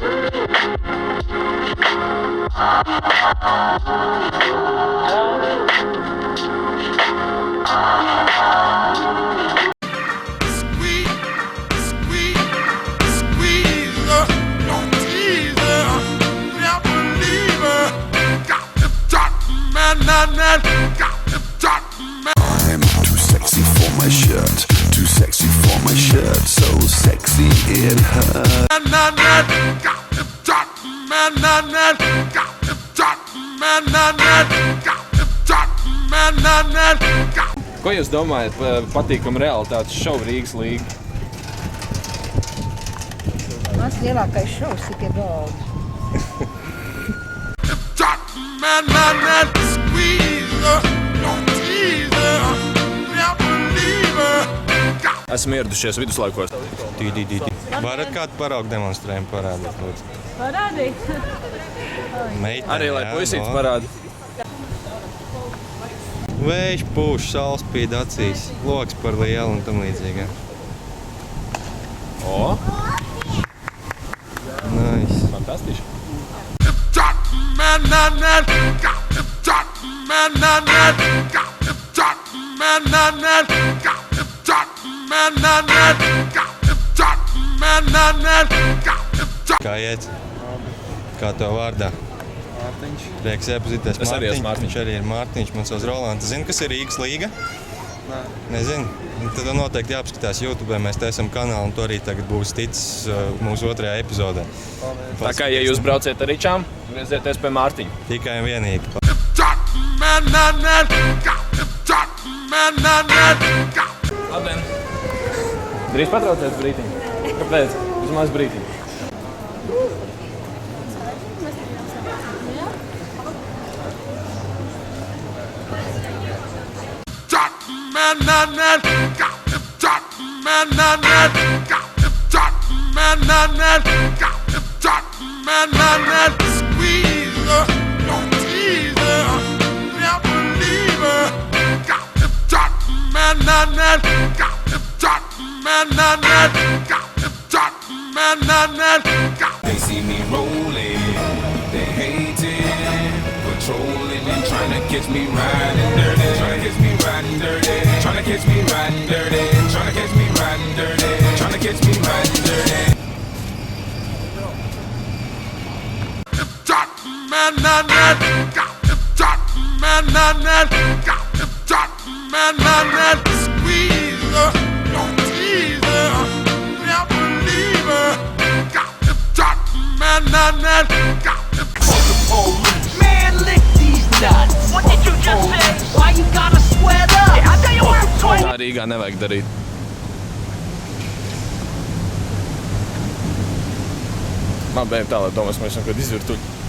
I'm too sexy for my shirt, too sexy for my shirt, so sexy it hurts. Ko jūs domājat par patīkamu realitātes šovu Rīgas līga? Mans lielākais šovs ir pie galda. Esam ieradušies viduslaikos. Varat kādu paraugu demonstrējumu parādīt, lūdzu? Parādīt? Meitene, Arī, lai puisītis parāda. Vējš pūš, saules spīd acīs, loks par lielu un tam līdzīgā. O! Nice. Fantastiski. Kā iet? Kā tev vārdā? Mārtiņš. Prieks iepazīties. Es arī esmu Mārtiņš. Viņš arī ir Mārtiņš, man sauc Rolands. Zini, kas ir Rīgas līga? Nē. Nezinu? Tad noteikti jāapskatās YouTube, mēs taisam kanālu, un to arī tagad būs ticis mūsu otrajā epizodē. Tā kā, ja jūs brauciet ar ričām, griezieties pie Mārtiņa. Tikai un vienīgi. Labdien! Drīz patraucies brītiņu? Kāpēc? Vismaz brītiņu. They see me rolling, they hating, patrolling and trying to catch me riding dirty, trying to catch me riding dirty, trying to catch me riding dirty, trying to catch me riding dirty, trying to catch me riding dirty. Man, lick these nuts. What did you just say? Why you gotta sweat up? Yeah, I'll tell you what I'm doing. Tā Rīgā nevajag darīt. Man bēm tā, lai domās, mēs esam kaut izvirtuļi.